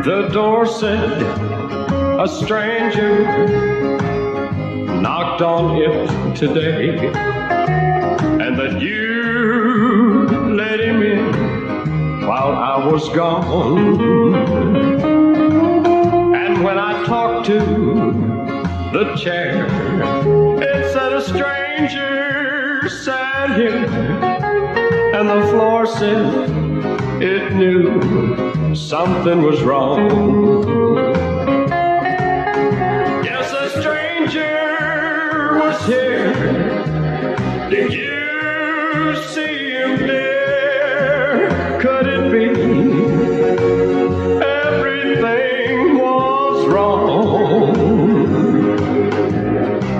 The door said a stranger knocked on it today, and that you let him in while I was gone. And when I talked to the chair, it said a stranger sat here, and the floor said it knew something was wrong. Yes, a stranger was here. Did you see him there? Could it be everything was wrong?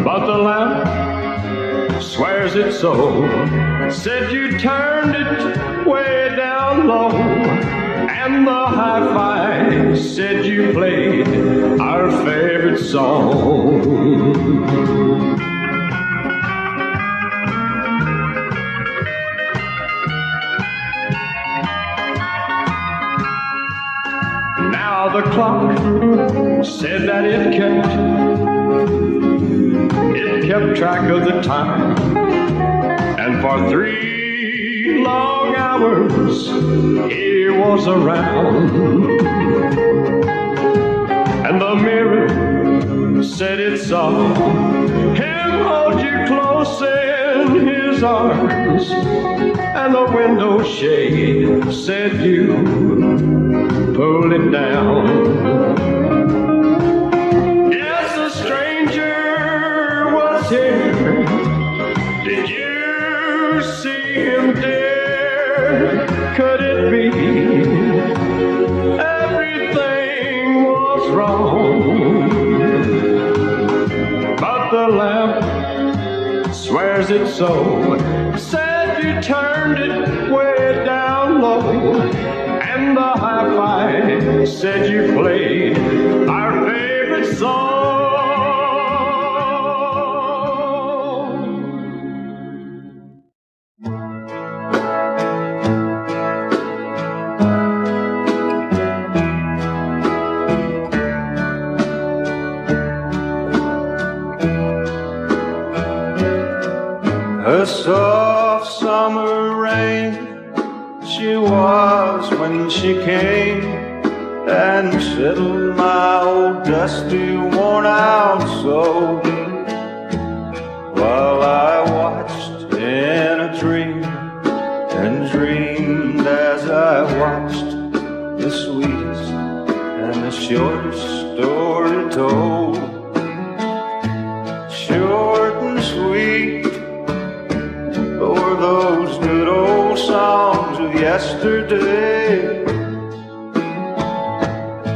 But the lamp swears it so. Said you turned it way down low, and the hi-fi said you played our favorite song. Now the clock said that it kept track of the time, and for 3 long hours he was around. And the mirror said it saw him hold you close in his arms, and the window shade said you pulled it down. Yes, a stranger was here. Did you see him there? Could it be everything was wrong? But the lamp swears it so. Said you turned it way down low, and the hi-fi said you played our favorite song. A soft summer rain she was when she came and settled my old dusty worn out soul, while I watched in a dream and dreamed as I watched the sweetest and the shortest story told. Short and sweet for those good old songs of yesterday.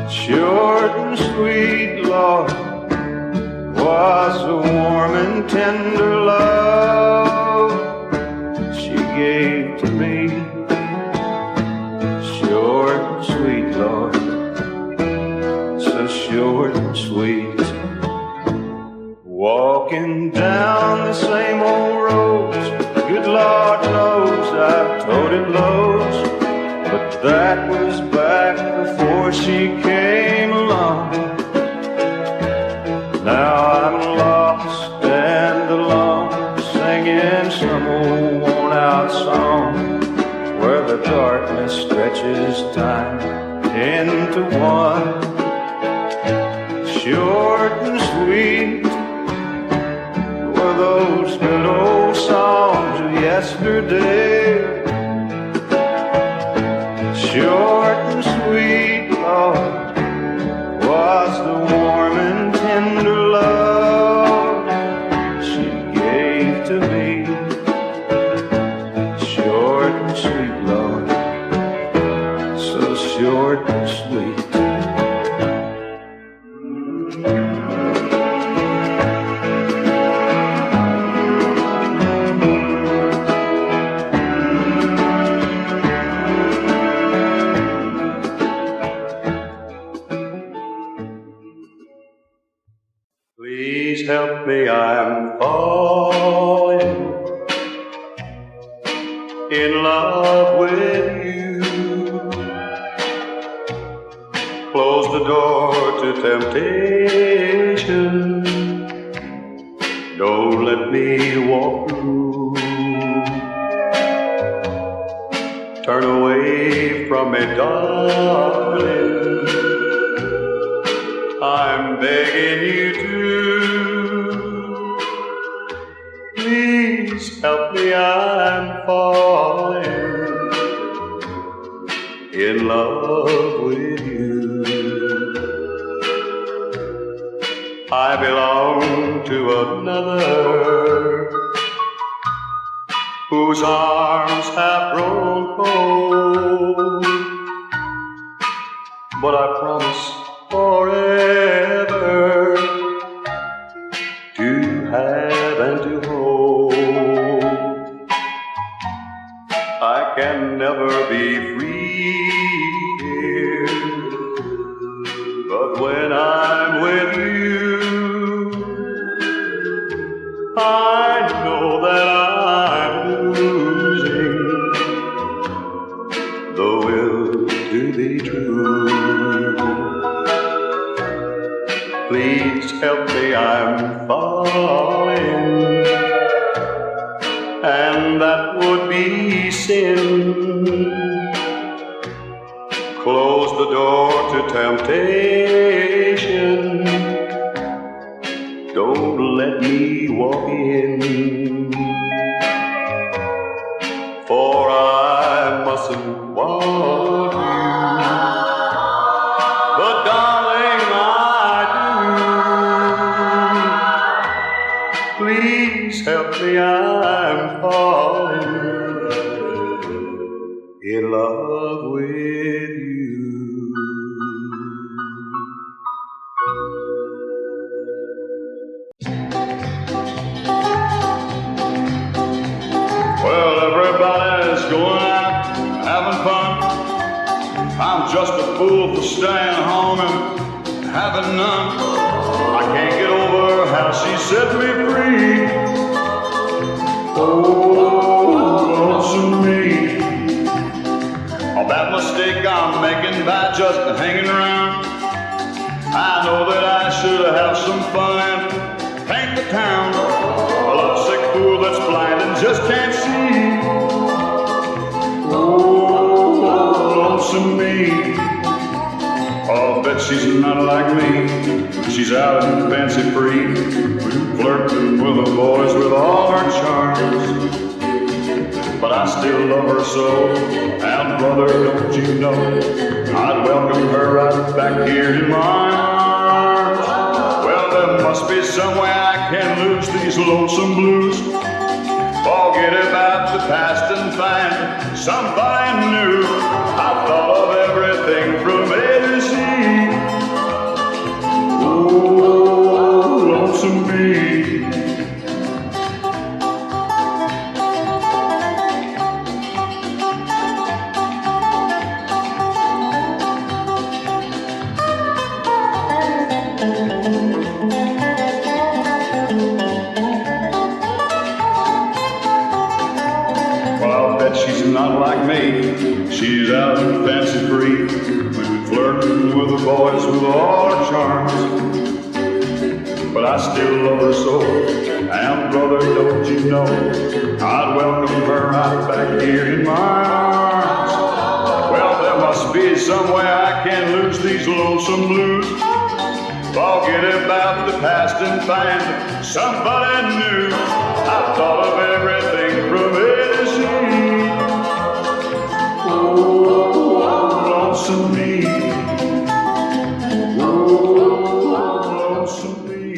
Short and sweet, Lord, was the warm and tender love she gave to me. Short and sweet, Lord, so short and sweet. Walking down the same old roads, good Lord knows I've toted loads, but that was back before she came along. Now I'm lost and alone, singing some old worn-out song, where the darkness stretches time into one. Short and sweet were those good old songs of yesterday. Short and sweet, Lord, was the warm and tender love she gave to me. Short and sweet, Lord, so short and sweet. Please help me, I'm falling in love with you. close the door to temptation. Don't let me walk through. Turn away from me, darling. I'm begging you to. Please help me, I'm falling in love with you. I belong to another whose arms have grown cold, but I promise forever to have and to hold. I can never be free here, but when I'm with you, I know that I'm losing the will to be true. Please help me, I'm falling, and that would be sin. Close the door to temptation. Don't let me walk in, for I mustn't want you. But darling, I do. Please help me, I'm falling in love with you. Well, everybody's going out having fun. I'm just a fool for staying home and having none. I can't get over how she set me free. Oh, lonesome me. All that mistake I'm making by just hanging around. I know that I should have some fun and paint the town. A lovesick fool that's blind and just can't see. Oh, lonesome me. I'll bet she's not like me. She's out and fancy free, flirting with the boys with all her charms. But I still love her so, and brother, don't you know, I'd welcome her right back here in my arms. Well, there must be some way I can lose these lonesome blues. Forget about the past and find somebody new. I've thought of everything from A to Z. Oh, lonesome me. She's not like me. She's out and fancy free, flirting with the boys with all her charms. But I still love her so, and brother, don't you know, I'd welcome her right back here in my arms. Well, there must be some way I can lose these lonesome blues. Forget about the past and find somebody new. I've thought of everything from A to Z. Lonesome me. Oh, lonesome me.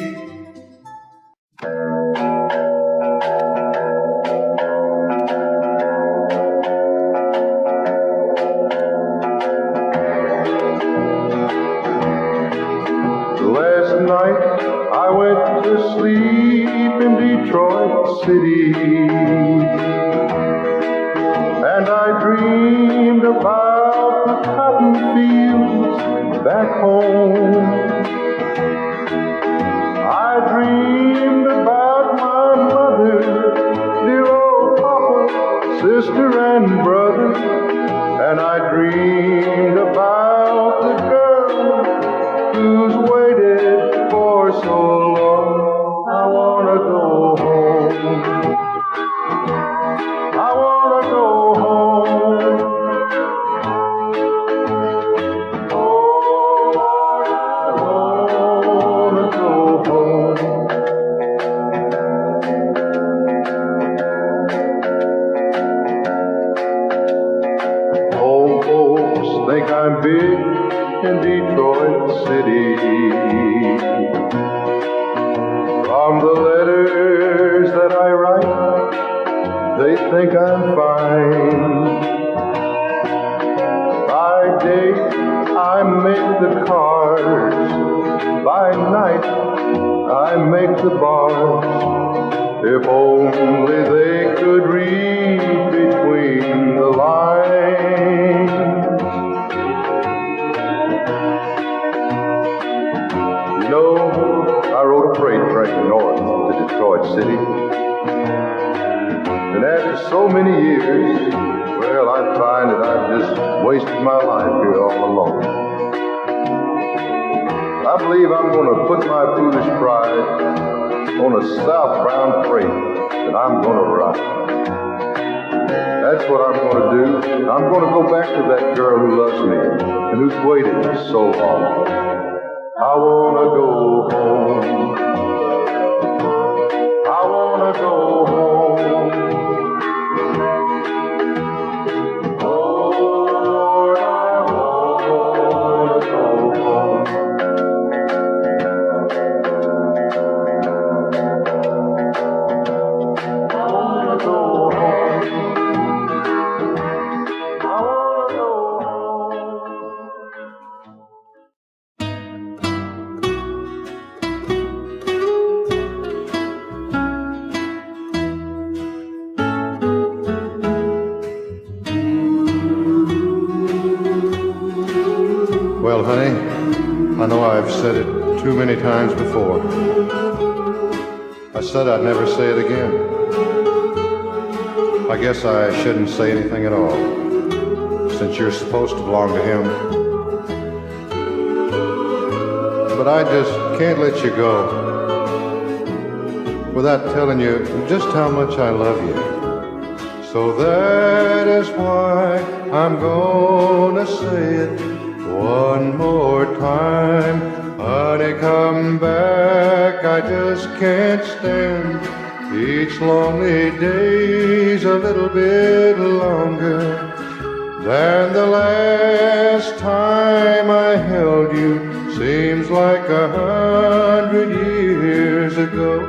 Last night I went to sleep in Detroit City, and I dreamed about the cotton fields back home. I dreamed about my mother, dear old papa, sister and brother, and I dreamed about the girl in Detroit City. From the letters that I write, they think I'm fine. By day, I make the cards. By night, I make the bars. If only they could read between the lines. You know, I rode a freight train north to Detroit City. And after so many years, well, I find that I've just wasted my life here all alone. I believe I'm going to put my foolish pride on a southbound freight that I'm going to ride. That's what I'm going to do. I'm going to go back to that girl who loves me and who's waited so long. I want to go home. I want to go home. Lord, I want to go home. Well, honey, I know I've said it too many times before. I said I'd never say it again. I guess I shouldn't say anything at all, since you're supposed to belong to him. But I just can't let you go without telling you just how much I love you. So that is why I'm gonna say it one more time. Honey, come back, I just can't stand each lonely day's a little bit longer than the last time I held you. Seems like 100 years ago.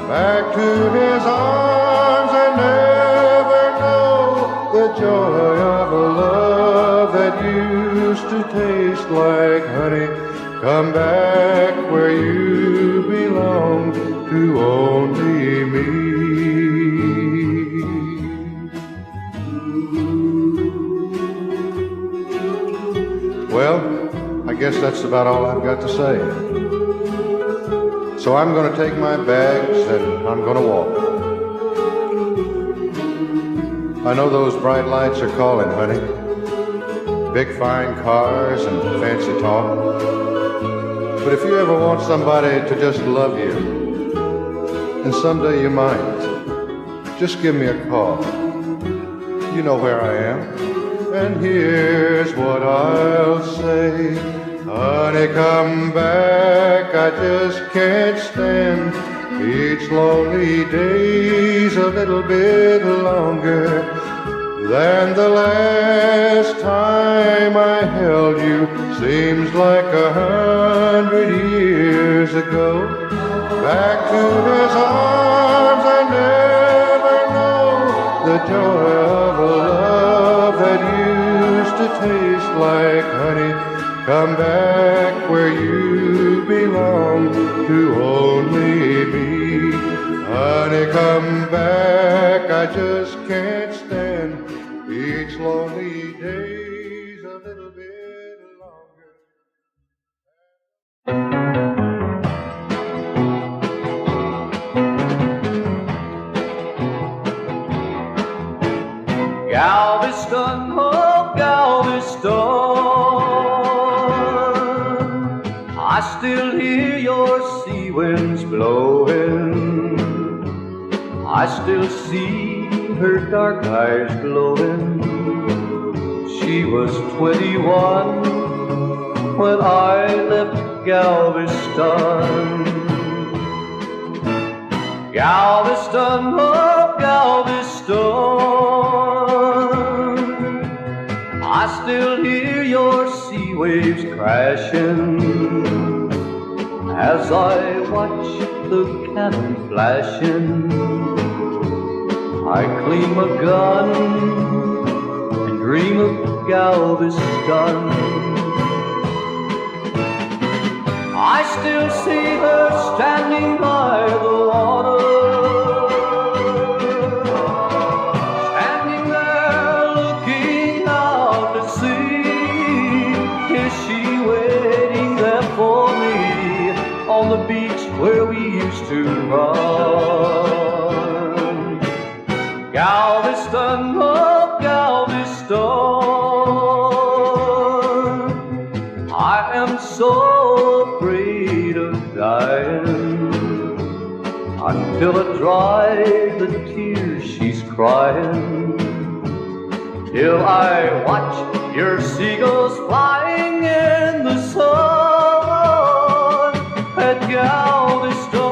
Back to his arms, I never know the joy of a love that used to taste like honey. Come back where you belong, to only me. Well, I guess that's about all I've got to say. So I'm going to take my bags and I'm going to walk. I know those bright lights are calling, honey. Big fine cars and fancy talk. But if you ever want somebody to just love you, and someday you might, just give me a call. You know where I am. And here's what I'll say. Honey, come back, I just can't stand each lonely day's a little bit longer than the last time I held you. Seems like 100 years ago. Back to his arms, I never know the joy of a love that used to taste like honey. Come back where you belong, to only me. Honey, come back, I just can't stand each lonely day's a little bit longer. Galveston, oh Galveston, I still hear your sea winds blowing. I still see her dark eyes glowing. She was 21 when I left Galveston. Galveston, oh Galveston, I still hear your sea waves crashing as I watch the cannon flashing. I clean my gun and dream of Galveston. I still see her standing by the water, standing there looking out to sea. Is she waiting there for me on the beach where we used to run? Galveston, oh Galveston, I am so afraid of dying until I dry the tears she's crying, till I watch your seagulls flying in the sun at Galveston,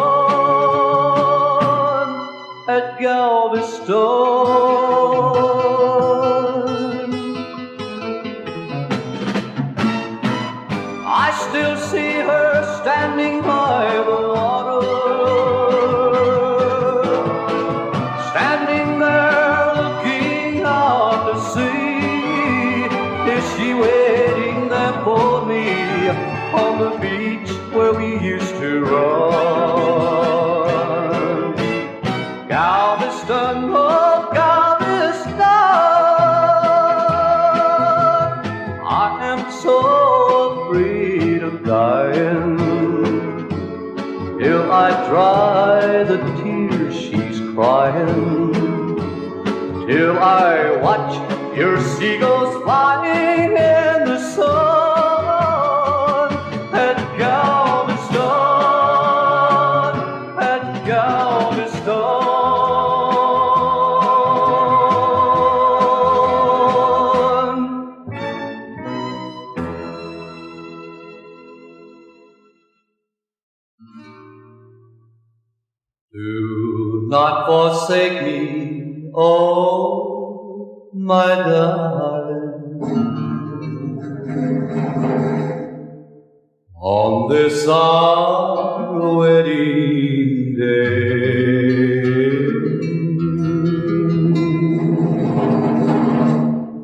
at Galveston. I still see her standing by the water, standing there looking out to sea. Is she waiting there for me on the beach where we used to run? Galveston, oh Galveston, I am so afraid of dying till I dry the tears she's crying, till I watch your seagulls flying in the sun at Galveston, at Galveston. Do not forsake me, oh my darling, on this our wedding day.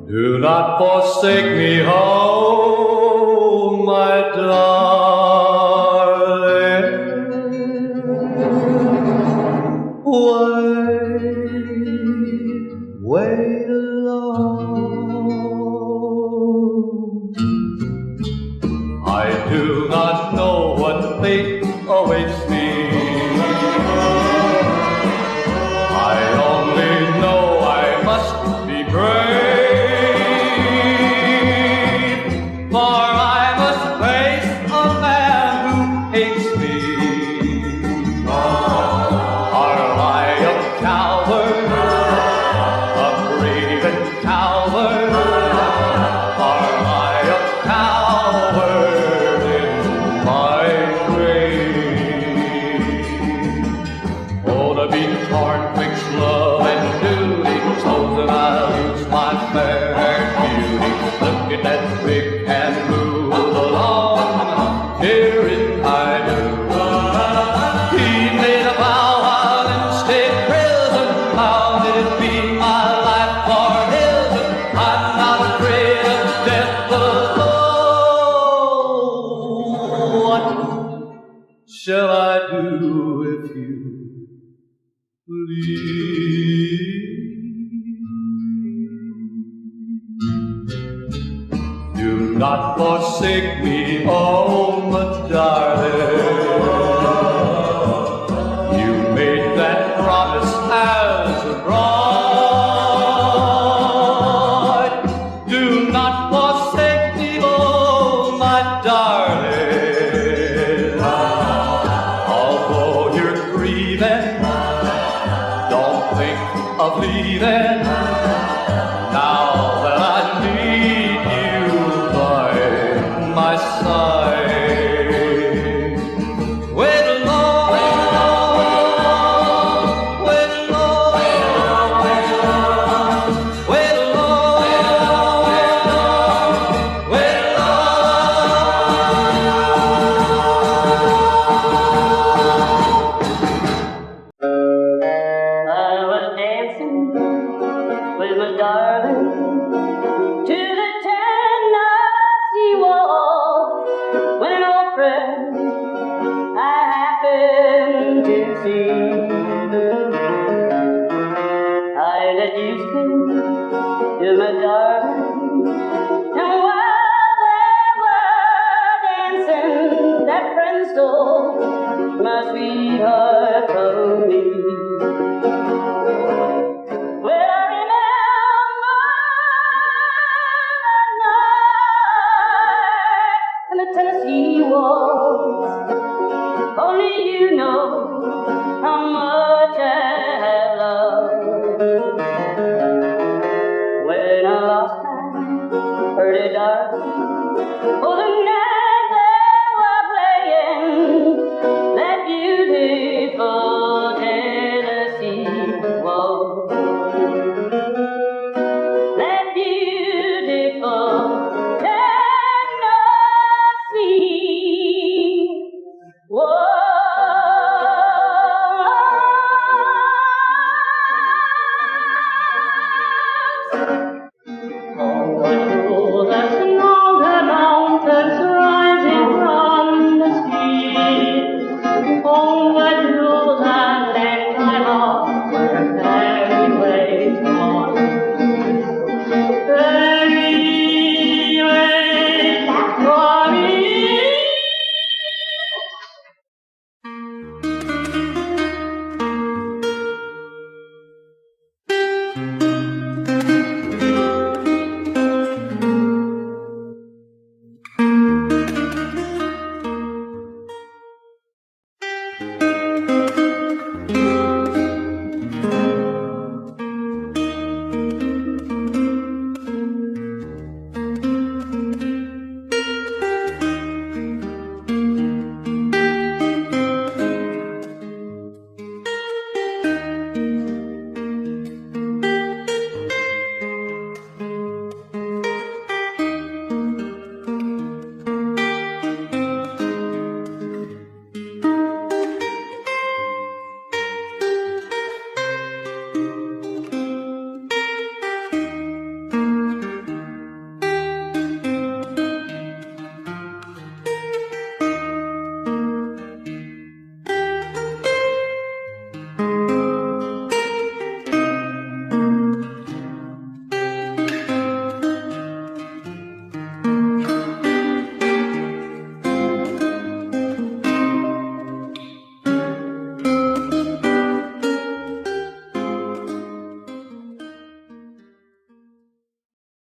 Do not forsake me, oh my darling. Wait alone. I do not know what fate awaits me. I only know I must be brave, for I must face a man who hates me. Are I a coward? Shall I do if you please? Do not forsake me, oh my darling. You made that promise as a bride. Do not forsake me, oh my darling. Of leaving, now that I need you by my side. Wait alone, wait alone, wait alone, wait alone, wait alone. in a dark